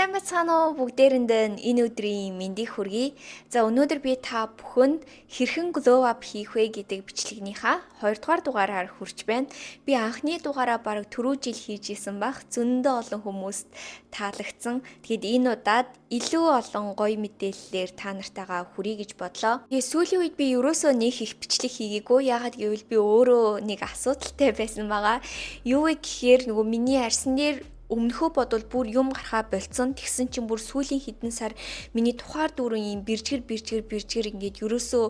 Сайн бацгаана уу бүгдээрэнд нь энэ өдрийн мэндийг хүргэе. За өнөөдөр би та бүхэнд хэрхэн glow up хийх вэ гэдэг бичлэгнийхаа 2 дугаар дугаараар хүрч байна. Би анхны дугаараа бараг түрүү жил хийж исэн бах. Зөндөө олон хүмүүст таалагдсан. Тэгэд энэ удаад илүү олон гоё мэдээллээр та нартайгаа хүрье гэж бодлоо. Тэгээ сүүлийн үед би ерөөсөө нэг их бичлэг хийгээгүй. Яагаад гэвэл би өөрөө нэг асуудалтай байсан байгаа. Юу вэ гэхээр нөгөө миний арьсан дээр өмнөхөө бодвол бүр юм гарахаа болцсон. Тэгсэн чинь бүр сүүлийн хэдэн сар миний тухаар дүүрэн юм биржгэр ингээд ерөөсөө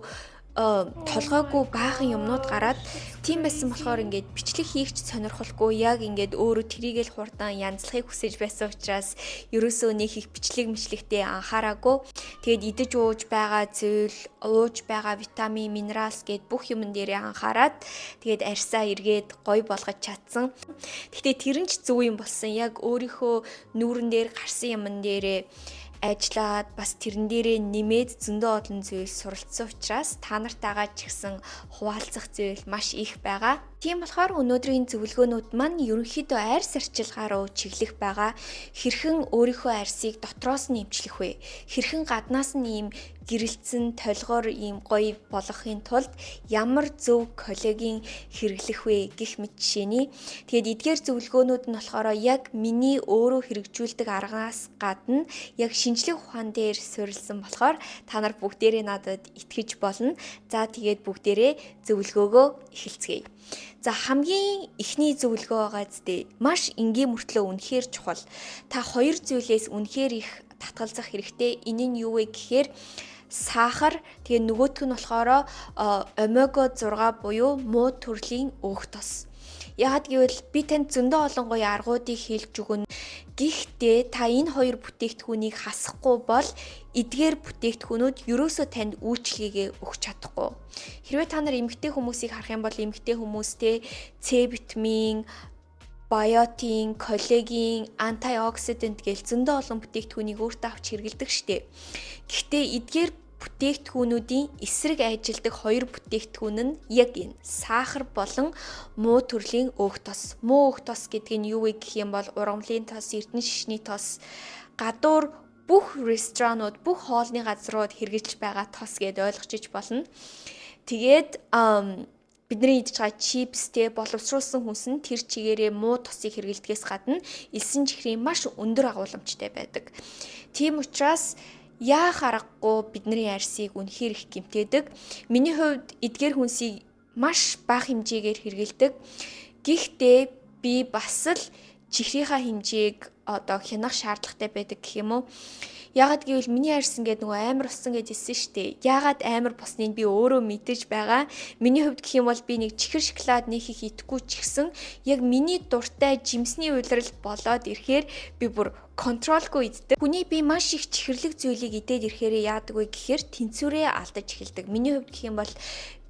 толгойгүй баахан юмнууд гараад тийм байсан болохоор ингээд бичлэг хийх ч сонирхолгүй яг ингээд өөрөө трийгэл хурдан янзлахыг хүсэж байсан учраас ерөөсөө нэг их бичлэгтэй анхаараагүй. Тэгээд идэж ууж байгаа зүйл, ууж байгаа витамин, минералс гэд бүх юмн дээрээ анхаарад тэгээд арьсаа эргээд гоё болгож чадсан. Гэхдээ тэр нь ч зөв юм болсон. Яг өөрийнхөө нүүрэн дээр гарсан юмн дээрээ ажиллаад бас тэрэн дээрээ нэмээд зөндөө олон зүйл суралцсан учраас та нартайгаа ч гэсэн хуваалцах зүйл маш их байгаа. Тийм болохоор өнөөдрийн зөвлөгөөнүүд маань ерөнхийдөө арьс арчилгаа руу чиглэх байгаа. Хэрхэн өөрийнхөө арьсыг дотроос нь эмчлэх вэ? Хэрхэн гаднаас нь ийм гэрэлцэн толгоор ийм гоё болгохын тулд ямар зөв коллаген хэрэглэх вэ гэх мэт жишээний. Тэгээд эдгээр зөвлөгөөнүүд нь болохоор яг миний өөрөө хэрэгжүүлдэг аргаас гадна яг шинжлэх ухаан дээр суурилсан болохоор та нар бүгдээрээ надад итгэж болно. За тэгээд бүгдээрээ зөвлөгөөгөө эхэлцгээе. За хамгийн эхний зөвлөгөө байгаа зү маш энгийн мөртлөө үнэхээр чухал. Та хоёр зүйлээс үнэхээр их татгалзах хэрэгтэй. Энэ нь юу вэ гэхээр сахар, тэгээ нөгөөх нь болохоор омега 6 буюу муу төрлийн өөх тос. Яагаад гэвэл би танд зөндөө олон гоё аргуудыг хэлж өгнө. Гэхдээ та энэ хоёр бүтээгдэхүүнийг хасахгүй бол эдгээр бүтээгдэхүүнүүд ерөөсөө танд үйлчлэгээ өгч чадахгүй. Хэрвээ та нар эмэгтэй хүмүүсийг харах юм бол эмэгтэй хүмүүстэй С витамин, биотин, коллаген, антиоксидант гэл зөндөө олон бүтээгдэхүүнийг өөртөө авч хэрэглэдэг штеп. Гэхдээ эдгээр бүтээгдэхүүнүүдийн эсрэг ажилдаг хоёр бүтээгдэхүүн нь яг энэ сахар болон муу төрлийн өөх тос. Муу өөх тос гэдэг нь юу вэ гэх юм бол ургамлын тос, эрдэнэ шишний тос, гадуур бүх ресторанууд, бүх хоолны газрууд хэрэгжилж байгаа тос гэдээ ойлгож иж болно. Тэгээд бидний идж байгаа чипстэй боловсруулсан хүнс нь тэр чигээрээ муу тосыг хэрэглэдгээс гадна элсэн чихрийн маш өндөр агуулмжтай байдаг. Тийм учраас яах аргагүй бидний арьсыг үнэхээр их гэмтээдэг. Миний хувьд эдгээр хүнсийг маш бага хэмжээгээр хэрэгэлдэг. Гэхдээ би бас л чихрийнхаа хэмжээг хянах шаардлагатай байдаг гэх юм уу. Яагаад гэвэл миний арьс ингээд нөгөө амар болсон гэж хэлсэн штэ. Яагаад амар босныг би өөрөө мэдэж байгаа. Миний хувьд гэх юм бол би нэг чихэр шоколад нэг их идэхгүй ч гэсэн яг миний дуртай жимсний уйлрал болоод ирэхээр би бүр контролгүй иддэг. Хүний би маш их чихэрлэг зүйлийг идээд ирэхээр яадаг вэ гэхээр тэнцвэрээ алдаж эхэлдэг. Миний хувьд гэх юм бол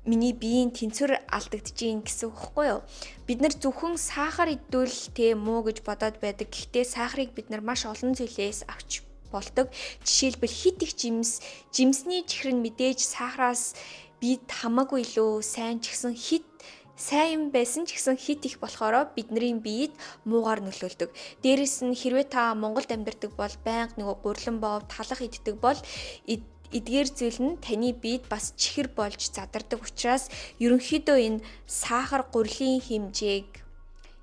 миний биеийн тэнцвэр алдагдчихээн гэсэн үг хэвгүй юу? Бид нар зөвхөн сахар идвэл муу гэж бодоод байдаг. Гэхдээ сахарыг бид нар маш олон зүйлээс авч болдог. Жишээлбэл хит их жимсний чихэр нь мэдээж сахараас бид хамаагүй илүү сайн ч гэсэн сайн байсан ч гэсэн хит их болохоор бидний биед муугаар нөлөөлдөг. Дээрэс нь хэрвээ та Монголд амьдардаг бол байнга нөгөө гурлан боов талах иддэг бол эдгээр зүйл нь таны биед бас чихэр болж задардаг учраас ерөнхийдөө энэ сахар гурилын хэмжээг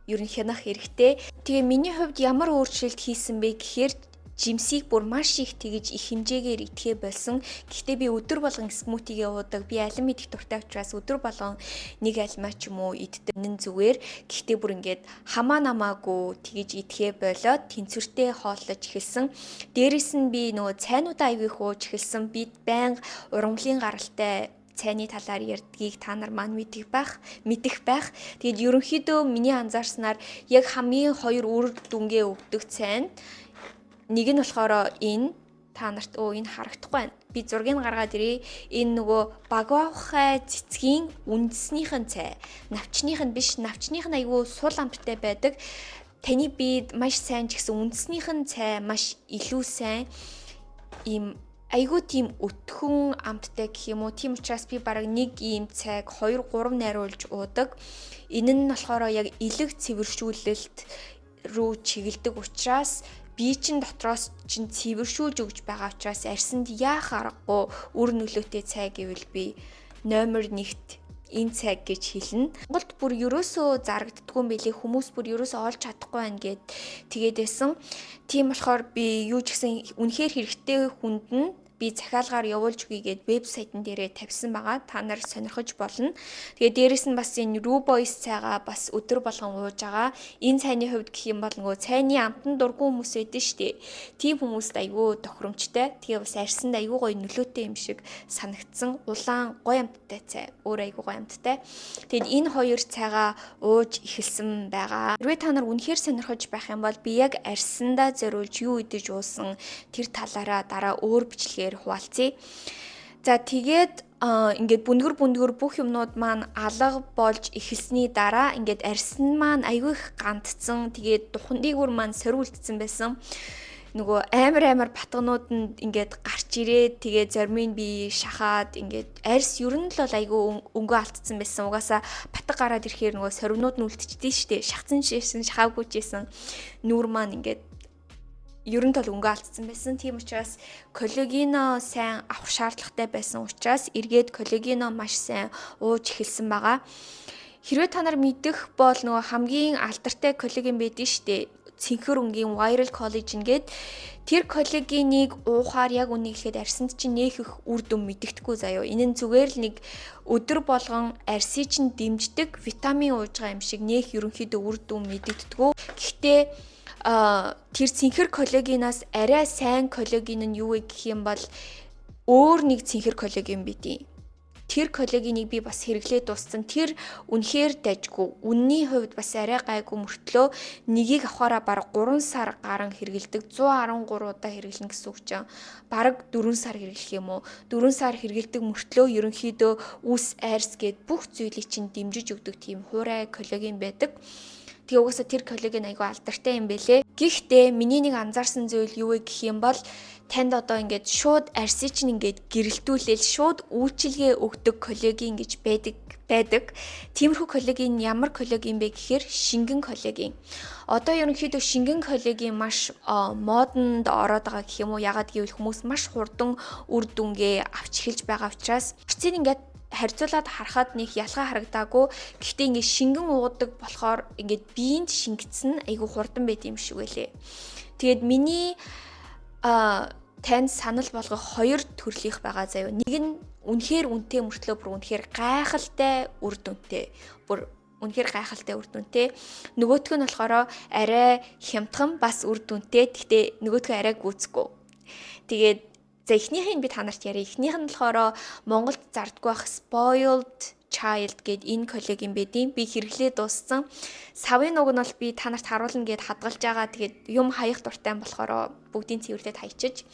ер нь хянах хэрэгтэй. Тэгээ миний хувьд ямар өөрчлөлт хийсэн бэ гэхээр жимсийг бүр маш их тэгж их хэмжээгээр идэхээ болсон. Гэхдээ би өдөр болгон смутигээ уудаг. Би алин мэдих дуртай учраас өдөр болгон нэг альмаа ч юм уу иддэг. Энэ зүгээр. Гэхдээ бүр ингээд хамаа намаагүй тэгж идэхээ болоод тэнцвэртэй хооллож эхэлсэн. Дээрэс нь би нөгөө цайнуудаа аягүй хууж эхэлсэн. Би байнга ургамлын гаралтай цайны талаар ярьдгийг та нар маань мэдэх байх. Тэгэд ерөнхийдөө миний анзаарснаар яг хамгийн хоёр үр дүнгээ өгдөг цайн нэг нь болохоор энэ та нарт энэ харагдахгүй байна. Би зургийг гаргаад ирээ. Энэ нөгөө багвахай цэцгийн үндэснийх нь цай. Навчных нь биш. Навчных нь айгүй сул амттай байдаг. Таны биед маш сайн ч гэсэн үндэснийх нь цай маш илүү сайн. Ийм айгүй тийм өтгөн амттай гэх юм уу. Тийм учраас би бараг нэг ийм цайг 2-3 найруулж уудаг. Энэ нь болохоор яг элэг цэвэршүүлэлт рүү чиглэдэг учраас бие чин дотроос чин цэвэршүүлж өгж байгаа учраас арьсанд яах аргагүй үр нөлөөтэй цай гэвэл би номер 1-т энэ цаг гэж хэлнэ. Монголд бүр ерөөсөө зарагддаггүй юм билий, хүмүүс бүр ерөөсөө олж чадахгүй байна гэд тэгээд байсан. Тийм болохоор би юу ч гэсэн үнэхээр хэрэгтэй хүнд нь би захиалгаар явуулж өгье гэд вебсайтн дээрээ тавьсан байгаа. Та нар сонирхож болно. Тэгээд дээрэс нь бас энэ Rubos цайгаа бас өдөр болгон ууж байгаа. Энэ цайны хувьд гэх юм бол нөгөө цайны амтан дургүй хүмүүс байдаг шүү дээ. Тийм хүмүүст айгүй тохиромжтой. Тэгээ бас арьсанд айгүй гоё нөлөөтэй юм шиг санагдсан. Улаан гоё амттай цай. Өөр айгүй гоё амттай. Тэгээд энэ хоёр цайгаа ууж эхэлсэн байгаа. Хэрвээ та нар үнэхээр сонирхож байх юм бол би яг арьсандаа зориулж юу идэж уусан тэр талаараа дараа өөр бичлэгээр хуваалцъя. За тэгээд ингээд бүндгэр бүх юмнууд маань алга болж эхэлсний дараа ингээд арьсан маань айгүй их гандцсан. Тэгээд духан дээгүүр маань сориулдсан байсан. Нөгөө амар батганууд нь ингээд гарч ирээд тэгээд зармын би шахаад ингээд арьс ер нь л бол айгүй өнгөө алдсан байсан. Угаасаа батг гараад ирэхээр нөгөө сорвнууд нь үлдчихдээ штэ. Шахацсан шээсэн шахаагүйжсэн нүүр маань ингээд ер нь бол өнгө алдсан байсан. Тийм учраас коллагено сайн авах шаардлагатай байсан учраас эргээд коллагено маш сайн ууж эхэлсэн байгаа. Хэрвээ та нар мэдэх бол нөгөө хамгийн алдартай коллаген байдаг шүү дээ. Цэнхэр өнгийн viral collagen гээд тэр коллагеныг уухаар яг үнийг хэлэхэд арьсанд чинь нээх их үр дүн мэдэгдэхгүй заяо. Энэ нь зүгээр л нэг өдөр болгон арьсыг чинь дэмждэг витамин ууж байгаа юм шиг нээх ерөнхийдөө үр дүн мэдэгддэггүй. Гэхдээ тэр цэнхэр коллагенаас арай сайн коллаген нь юу вэ гэх юм бол өөр нэг цэнхэр коллаген бидий. Тэр коллагенийг би бас хэрэглээд дууссан. Тэр үнэхээр дажгүй. Үнний хувьд бас арай гайгүй мөртлөө нэгийг авахаараа бараг 3 сар гарan хэрэгэлдэг. 113 удаа хэрэглэнэ гэсэн үг чинь бараг 4 сар хэрэглэх юм уу? 4 сар хэрэгэлдэг мөртлөө ерөнхийдөө үс арьс гээд бүх зүйлийг чинь дэмжиж өгдөг тийм хуурай коллаген байдаг. Тэгээ угаасаа тэр коллаген айгүй алдартай юм бэлээ. Гэхдээ миний нэг анзаарсан зүйл юу вэ гэх юм бол танд одоо ингээд шууд арьсыг чинь ингээд гэрэлтүүлээл шууд үйлчилгээ өгдөг коллаген гэж байдаг. Тиймэрхүү коллаген ямар коллаген бэ гэхээр шингэн коллаген. Одоо ерөнхийдөө шингэн коллаген маш модонд ороод байгаа гэх юм уу? Ягаад гэвэл хүмүүс маш хурдан үр дүнгээ авч эхэлж байгаа учраас эцэг ингээд харьцуулаад харахад нэг ялгаа харагдаагүй. Гэхдээ ингээд шингэн уудаг болохоор ингээд биеинд шингэцэн айгүй хурдан байт юм шиг байлээ. Тэгээд миний танд санал болгох 2 төрлийнх байгаа заяа. Нэг нь үнэхээр үнэтэй мөртлөө бүр үнэхээр гайхалтай үр дүнтэй. Нөгөөх нь болохоор арай хямдхан бас үр дүнтэй. Гэхдээ нөгөөх нь арай гүцэхгүй. Тэгээд за эхнийхийг би та нарт яриа. Эхнийх нь болохоор Монголд зардггүй байх spoiled child гэд энэ коллаген байдیں۔ Би хэрэглээ дууссан. Савын уг нь бол би та нарт харуулна гэд хадгалж байгаа. Тэгээд юм хаях дуртай болохоор бүгдийн цэвэрлээд хайчиж.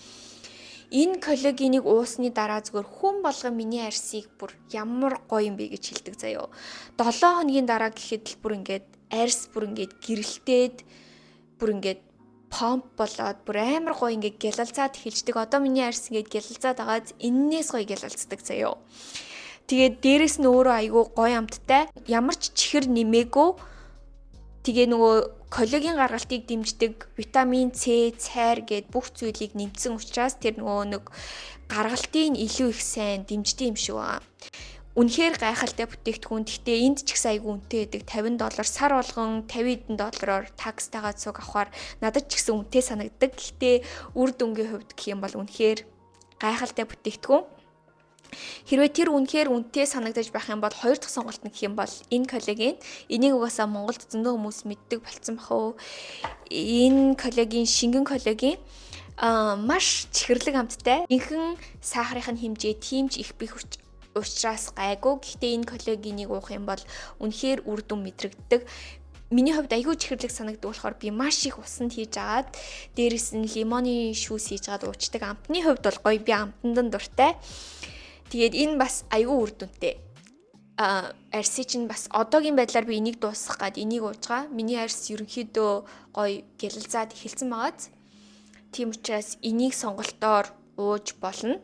Энэ коллагенийг уусны дараа зүгээр хүн болгон миний арьсыг бүр ямар гоё юм бэ гэж хэлдэг заяо. 7 хоногийн дараа гэхэд л бүр ингээд арьс бүр ингээд гэрэлтээд бүр ингээд помп болоод бүр амар гоё ингээд гялалзаад эхэлждэг. Одоо миний арьс ингээд гялалзаад агаад эннээс гоё гялалцдаг заяо. Тэгээд дээрэс нь өөрөө айгүй гоё амттай. Ямар ч чихэр нэмээгүй. Тэгээ нөгөө коллаген гаргалтыг дэмждэг витамин С, цайр гээд бүх зүйлийг нэмсэн учраас тэр нөгөө нэг гаргалтыг илүү их сайн дэмждэг юм шиг байна. Үнэхээр гайхалтай бүтээгдэхүүн. Гэхдээ энд ч ихсэн айгүй үнэтэй байдаг. $50 сар болгон $50 такстайгаа цуг авахаар надад ч ихсэн үнэтэй санагддаг. Гэхдээ үр дүнгийн хувьд гэх юм бол үнэхээр гайхалтай бүтээгдэхүүн. Хэрвээ тэр үнэхээр үнэтэй санагдаж байх юм бол 2 дахь сонголт нь гэх юм бол энэ коллаген. Энийг угаасаа Монголд зөндөө хүмүүс мэддэг болсон бах уу. Энэ коллаген шингэн коллаген маш чихэрлэг амттай. Инхэн сахарын хэмжээ тийм ч их бих учраас гайгүй. Гэхдээ энэ коллагенийг уух юм бол үнэхээр үр дүн мэдрэгддэг. Миний хувьд айгүй чихэрлэг санагддаг болохоор би маш их усанд хийж агаад дээрэс нь лимоны шүүс хийж агаад уучдаг. Амтны хувьд бол гоё, би амтанд дуртай. Тэгээд энэ бас айгүй үр дүнтэй. Арьсыг чинь бас одоогийн байдлаар би энийг дуусгах гад энийг ууж байгаа. Миний арьс ерөнхийдөө гоё гялалзаад эхэлсэн байгааз. Тийм учраас энийг сонголтоор ууж болно.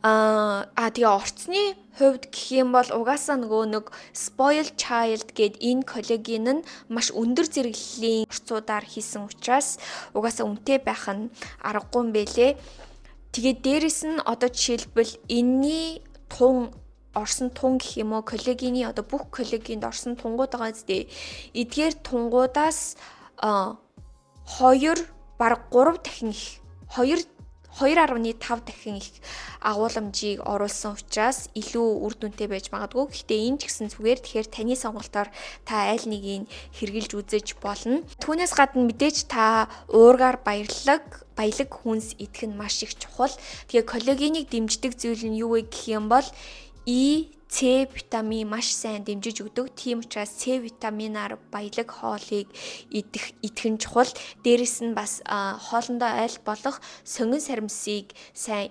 Тэгээ орцны хувьд гэх юм бол угаасаа нөгөө нэг spoiled child гэд энэ коллаген нь маш өндөр зэрэглэлийн орцуудаар хийсэн учраас угаасаа үнэтэй байх нь аргагүй юм бэлээ. Тэгээд дээрэс нь одоо жишээлбэл энэний орсон тун гэх юм уу, коллагений одоо бүх коллагенд орсон тунгууд байгаа зү. Эдгээр тунгуудаас 2 бараг 3 дахин их 2.5 дахин их агуулмжийг оруулсан учраас илүү үр дүнтэй байж магадгүй. Гэхдээ энэ ч гэсэн зүгээр. Тэгэхээр таны сонголтоор та аль нэгийг хэрглэж үзэж болно. Түүнээс гадна мэдээж та уургаар баялаг хүнс идэх нь маш их чухал. Тэгээ коллагенийг дэмждэг зүйл нь юу вэ гэх юм бол С витамин маш сайн дэмжиж өгдөг. Тийм учраас С витаминаар баялаг хоолыг идэх нь чухал. Дээрэс нь бас хоолндоо аль болох сонгон сарамсыг сайн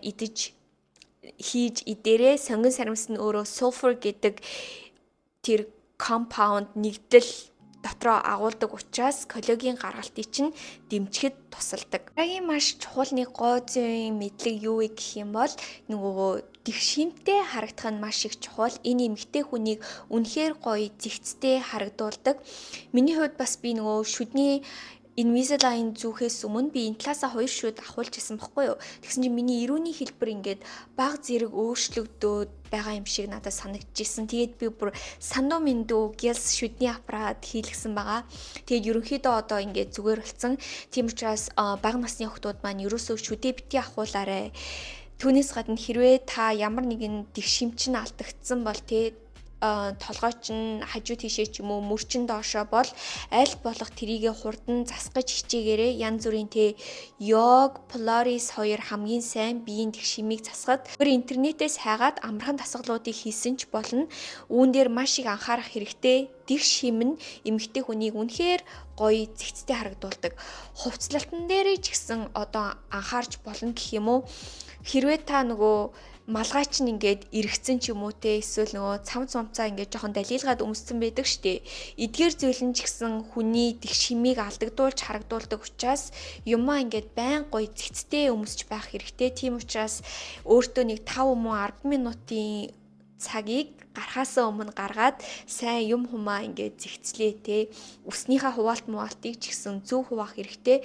хийж идээрэй. Сонгон сарамс нь өөрөө sulfur гэдэг тэр компаунд нэгдэл дотроо агуулдаг учраас коллаген гаргалтыг чинь дэмжихэд тусалдаг. Дараагийн маш чухал нэг гой зүйн мэдлэг юу вэ гэх юм бол нөгөө тэгшимтэй харагдах нь маш их чухал. Энэ эмэгтэй хүнийг үнэхээр гоё зэгцтэй харагдуулдаг. Миний хувьд бас би нөгөө шүдний Invisalign зүүхээс өмнө би энэ талаасаа 2 шүд авахулж исэн баггүй юу. Тэгсэн чинь миний эрүүний хэлбэр ингээд баг зэрэг өөрчлөгдөөд байгаа юм шиг надад санагдчихсэн. Тэгээд би бүр сандуу миндүү гялс шүдний аппарат хийлгсэн байгаа. Тэгээд ерөнхийдөө одоо ингээд зүгээр болсон. Тийм учраас бага насны хүмүүс маань ерөөсөө шүдээ битгий авахулаарэ. Түүнээс гадна хэрвээ та ямар нэгэн тэгшимчин алдагдсан бол толгой чинь хажуу тийшээ ч юм уу мөрчин доошоо бол аль болох тэрийгэ хурдан засгаж хичээгээрэй. Янз бүрийн йог, Polaris 2 хамгийн сайн биеийн тэгшимийг засахад интернетээс хайгаад амархан дасгалуудыг хийсэн ч болно. Үүн дээр маш их анхаарах хэрэгтэй. Тэгшим нь эмэгтэй хүнийг үнэхээр гоё зэгцтэй харагдуулдаг. Хувцлалтан дээр ч гэсэн одоо анхаарч болно гэх юм уу. Хэрвээ та нөгөө малгай чинь ингээд эргэцэн ч юм уу эсвэл нөгөө цамцаа ингээд жоохон далилгаад өмссөн байдаг штэ. Эдгээр зүйл нь ч гэсэн хүний тэгшимийг алдагдуулж харагдуулдаг учраас юмаа ингээд байн гоё зэгцтэй өмсөж байх хэрэгтэй. Тийм учраас өөртөө нэг 5 мөн 10 минутын цагийг гарахаасаа өмнө гаргаад сайн юм хумаа ингээд зэгцлээ Үснийхээ хуваалтыг ч гэсэн зөв хуваах хэрэгтэй.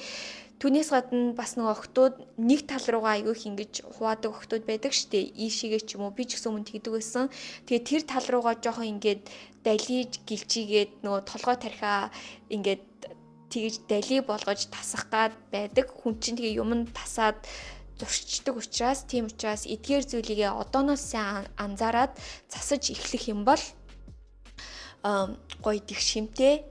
Түүнээс гадна бас нэг охтууд нэг тал руугаа айгүйх ингэж хуваадаг охтууд байдаг штэ. Ийшээгээ ч юм уу би ч гэсэн өмнө тэгдэг байсан. Тэгээ тэр тал руугаа жоохон ингээд далиж гэлчигээд нөгөө толгой тархиа ингээд тэгж дали болгож тасах гад байдаг. Хүн чинь тэгээ юмд тасаад зурчдаг учраас тийм учраас эдгээр зүйлийгээ одооноос сайн анзаараад засаж эхлэх юм бол гоё тэгшимтэй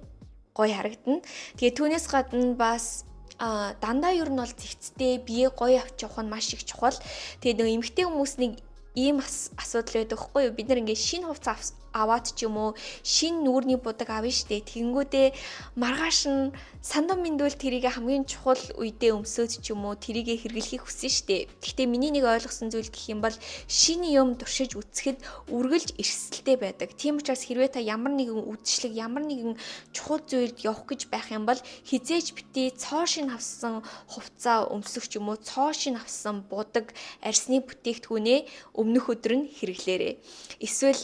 гоё харагдана. Тэгээ түүнээс гадна бас дандаа ер нь бол зэгцтэй бие гоё авч явах нь маш их чухал. Тэгээд нөгөө эмэгтэй хүмүүсний ийм асуудал байдаг хгүй юу? Бид нар ингээд шинэ хувцас аваад ч юм уу шинэ нүүрний будаг авна штэ. Тэгэнгүүтээ маргааш нь сандуу миндүүл тэрийг хамгийн чухал үедээ өмсөөд ч юм уу тэрийг хэрэглэхийг хүсэн штэ. Гэхдээ миний нэг ойлгосон зүйл гэх юм бол шинэ юм туршиж үцхэд үргэлж эрсдэлтэй байдаг. Тийм учраас хэрвээ та ямар нэгэн үдшилэг, ямар нэгэн чухал зүйлд явах гэж байх юм бол хизээч битий цоо шин авсан хувцас өмсөх ч юм уу цоо шин авсан будаг арсны бүтээгдэхүүнээ өмнөх өдөр нь хэрэглээрэй. Эсвэл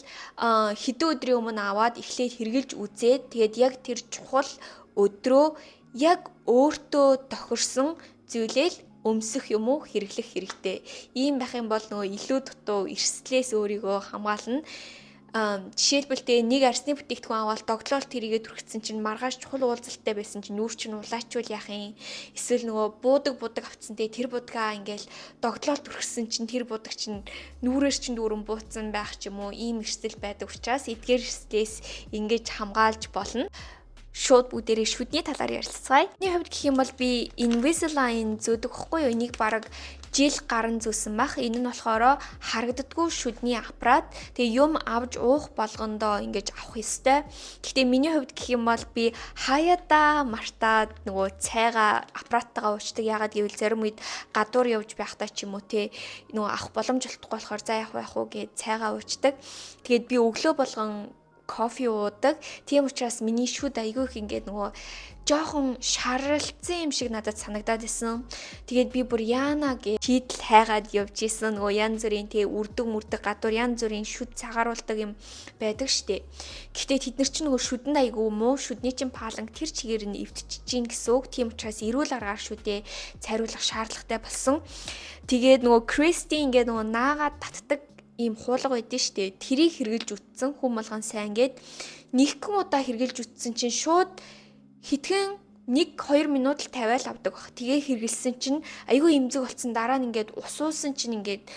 хэдэн өдрийн өмнө аваад эхлээд хэрглэж үзээд тэгээд яг тэр чухал өдрөө яг өөртөө тохирсон зүйлээ өмсөх юм уу хэрэглэх хэрэгтэй. Ийм байх юм бол нөгөө илүү дутуу эрсдлээс өөрийгөө хамгаална. Жишээлбэл нэг арсны бүтээгдэхүүн аваад доглоол тэрийгэ түрхсэн чинь маргааш чухал уулзалттай байсан чинь нүүр чинь улаачвал яах юм. Эсвэл нөгөө будаг авцсан тэр будгаа ингээл доглоол түрхсэн чинь тэр будаг чинь нүүрээр чинь дүүрэн бууцсан байх ч юм уу ийм эрсдэл байдаг учраас эдгээр эрсдлээс ингэж хамгаалж болно. Шууд бүгдээрээ шүдний талаар ярилцгаая. Миний хувьд гэх юм бол би Invisalign зөөдөг хгүй юу? Энийг бараг жил гарan зөөсөн бах. Энэ нь болохоор харагддаггүй шүдний аппарат. Тэгээ юм авч уух болгондоо ингэж авах ёстой. Гэхдээ миний хувьд гэх юм бол би хаяада мартаад нөгөө цайгаа аппараттайгаа уучдаг. Ягаад гэвэл зарим үед гадуур явж байхдаа ч юм уу нөгөө авах боломж олдохгүй болохоор за яах вэ гэж цайгаа уучдаг. Тэгээд би өглөө болгон кофе уудаг. Тийм учраас миний шүд айгүй их ингээд нөгөө жоохон шаралцсан юм шиг надад санагдаад байсан. Тэгээд би бүр яана гэж шийдэл хайгаад явж исэн. Нөгөө янз бүрийн үрдэг гадуур янз бүрийн шүд цагааруулдаг юм байдаг штэ. Гэхдээ тэд нар чинь нөгөө шүдэнд айгүй муу, шүдний чинь паланг тэр чигээр нь эвтчихэж гин гэсэн үг. Тийм учраас эрүүл аргаар шүдээ цайруулах шаардлагатай болсон. Тэгээд нөгөө Кристи ингээд нөгөө наагаад татдаг ийм хуулга байдэн штэ. Тэрийг хэрглэж үтсэн хүм болгон сайн гээд нэгэн удаа хэрглэж үтсэн чинь шууд хитгэн 1-2 минут л тавиал авдаг баг. Тэгээ хэргэлсэн чинь айгүй имзэг болсон. Дараа нь ингээд усуусан чинь ингээд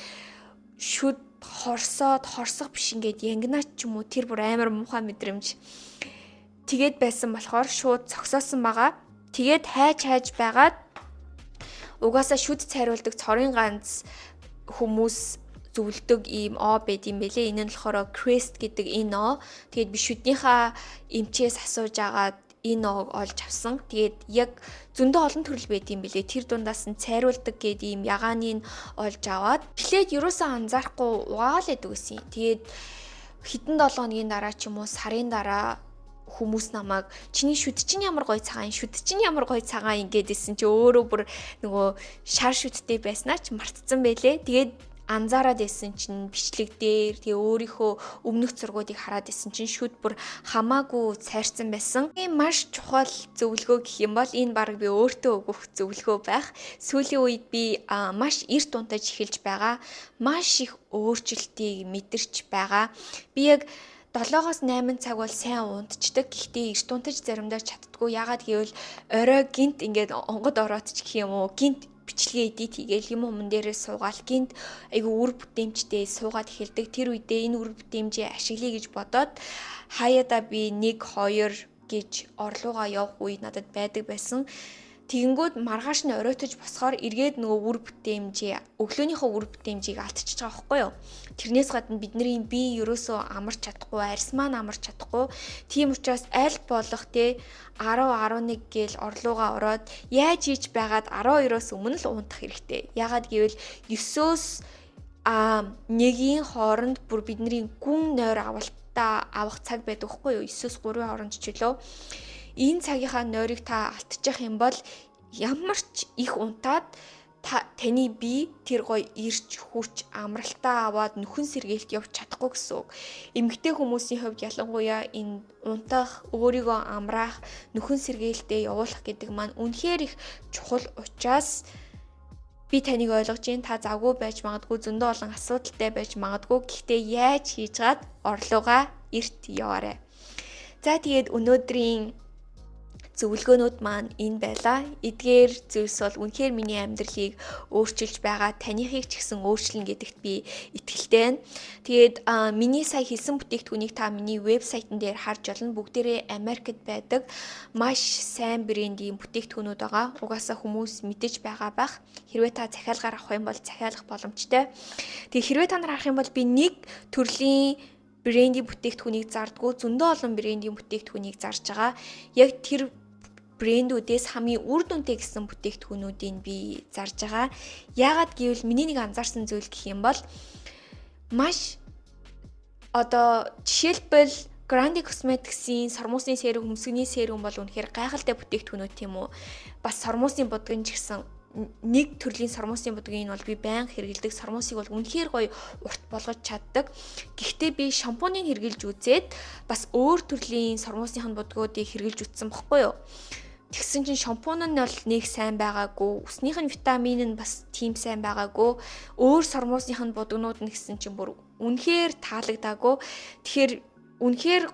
шүд хорсох биш ингээд янгнаач ч юм уу тэр бүр амар муухай мэдрэмж. Тэгээд байсан болохоор шууд цогсоосон байгаа. Тэгээд хайж байгаад угаасаа шүд цайруулдаг цорын ганц хүмүүс зөвлөдөг ийм оо байд юм бэлээ. Энэ нь болохоор Crest гэдэг энэ оо. Тэгээд би шүднийхаа эмчээс асууж агаад энэ оог олж авсан. Тэгээд яг зөндөө олон төрөл байд юм бэлээ. Тэр дундаас нь цайруулдаг гээд ийм ягааныг олж аваад эхлээд юусаа анзаарахгүй угаагаал байдаг гэсэн. Тэгээд хэдэн 7 хоногийн дараа ч юм уу сарын дараа хүмүүс намайг чиний шүд чинь ямар гоё цагаан гэдээсэн чи өөрөө бүр нөгөө шар шүдтэй байснаа ч мартцсан байлээ. Тэгээд анзаараад исэн чинь бичлэг дээр тэгээ өөрийнхөө өмнөх зургуудыг хараад исэн чинь шүд бүр хамаагүй цайрсан байсан. Маш чухал зөвлөгөө гэх юм бол энэ баг би өөртөө өгөх зөвлөгөө байх. Сүүлийн үед би маш эрт унтаж эхэлж байгаа. Маш их өөрчлөлтийг мэдэрч байгаа. Би яг 7-8 цаг бол сайн унтчихдаг. Гэхдээ эрт унтаж заримдаа чаддгүй. Ягаад гэвэл орой гинт ингээд онгод ороод ч гэх юм уу гинт бичлэгээ эдит хийгээл юм өмнө дээрээ суугаал гинт айгу үр бүтээмжтэй суугаад эхэлдэг. Тэр үедээ энэ үр бүтээмжээ ашиглая гэж бодоод хаяада би 1-2 гэж орлуугаа явах үе надад байдаг байсан. Тэгэнгүүт маргааш нь оройтож босохоор эргээд нөгөө үр бүтээмжээ өглөөнийхөө үр бүтээмжийг алдчихж байгаа байхгүй юу. Тэрнээс гадна бидний бие ерөөсөө амарч чадахгүй, арьс маань амарч чадахгүй. Тийм учраас аль болох 10-11 гээл орлуугаа ороод яаж хийж байгаад 12-оос өмнө л унтах хэрэгтэй. Ягаад гэвэл 9-өөс 1-ийн хооронд бүр бидний гүн нойр авах цаг байдаг байхгүй юу. 9-өөс 3-ийн хооронд ч гэлөө. Энэ цагийнхаа нойрыг та алдчих юм бол ямар ч их унтаад таны бие тэр гоё ирж хүч амралтаа аваад нөхөн сэргээлт явж чадахгүй гэсэн үг. Эмэгтэй хүмүүсийн хувьд ялангуяа энэ унтах, өөрийгөө амраах, нөхөн сэргээлтэд явуулах гэдэг маань үнэхээр их чухал учраас би таныг ойлгож байна. Та завгүй байж магадгүй, зөндөө олон асуудалтай байж магадгүй. Гэхдээ яаж хийж гад орлуугаа эрт яваарэ. За тэгээд өнөөдрийн зөвлөгөөнүүд маань энэ байлаа. Эдгээр зүйлс бол үнэхээр миний амьдралыг өөрчилж байгаа. Танихыг ч гэсэн өөрчлөн гэдэгт би итгэлтэй байна. Тэгээд миний сая хийсэн бүтээгдэхүүнийг та миний вебсайтн дээр харж олно. Бүгдээрээ Америкт байдаг маш сайн брендийн бүтээгдэхүүнүүд байгаа. Угаасаа хүмүүс мэдэж байгаа бах. Хэрвээ та захиалгаар авах юм бол захиалах боломжтой. Тэгээд хэрвээ та нар харах юм бол би нэг төрлийн брендийн бүтээгдэхүүнийг зардггүй, зөндөө олон брендийн бүтээгдэхүүнийг зарж байгаа. Яг тэр брэндүүдээс хамгийн үр дүнтэй гэсэн бүтээгдэхүүнүүдийг би зарж байгаа. Яагаад гэвэл миний нэг анзаарсан зүйл гэх юм бол маш жишээлбэл Grandi Cosmetics-ийн сормуусын серум, хөмсгний серум бол үнэхээр гайхалтай бүтээгдэхүүнүүд тийм үү. Бас сормуусын будгын ч гэсэн нэг төрлийн сормуусын будгийг бол би байнга хэрэгэлдэг. Сормуусыг бол үнэхээр гоё урт болгож чаддаг. Гэхдээ би шампуныг хэрэгэлж үзээд бас өөр төрлийн сормуусын будгуудыг хэрэгэлж үзсэн бохгүй юу. Тэгсэн чинь шампунь нь бол нэг сайн байгаагүй, үснийх нь витамин нь бас тийм сайн байгаагүй, өөр сормуусных нь будгнууд нь гэсэн чинь бүр үнэхээр таалагдаагүй. Тэгэхээр үнэхээр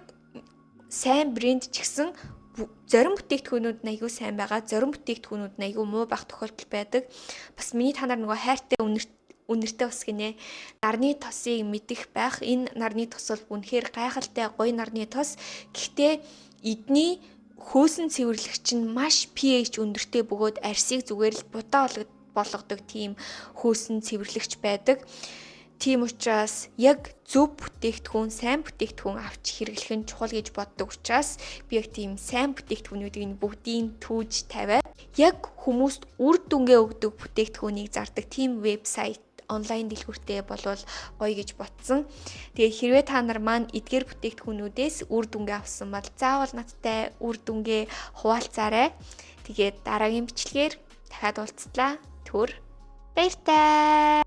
сайн брэнд ч гэсэн зарим бүтээгдэхүүнүүд нь аягүй сайн байгаа, зарим бүтээгдэхүүнүүд нь аягүй муу байх тохиолдол байдаг. Бас миний та нар нөгөө хайртай үнэртэй бас гинэ. Нарны тосыг мэдэх байх. Энэ нарны тос бол үнэхээр гайхалтай гоё нарны тос. Гэхдээ эдний хөөсөн цэвэрлэгч нь маш pH өндөртэй бөгөөд арьсыг зүгээр л будаа болгодог тийм хөөсөн цэвэрлэгч байдаг. Тийм учраас яг зөв бүтээгдэхүүн, сайн бүтээгдэхүүн авч хэрэглэх нь чухал гэж боддог учраас би яг тийм сайн бүтээгдэхүүнүүдийг бүгдийг түүж тавиад яг хүмүүст үр дүнгээ өгдөг бүтээгдэхүүнийг зардаг тийм вебсайт онлайн дэлгүүртэй болвол гоё гэж ботсон. Тэгээд хэрвээ та нар маань эдгээр бүтээгдэхүүнүүдээс үр дүнгээ авсан бол заавал надтай үр дүнгээ хуваалцаарай. Тэгээд дараагийн бичлэгээр дахиад уулзлаа. Түр баяртай.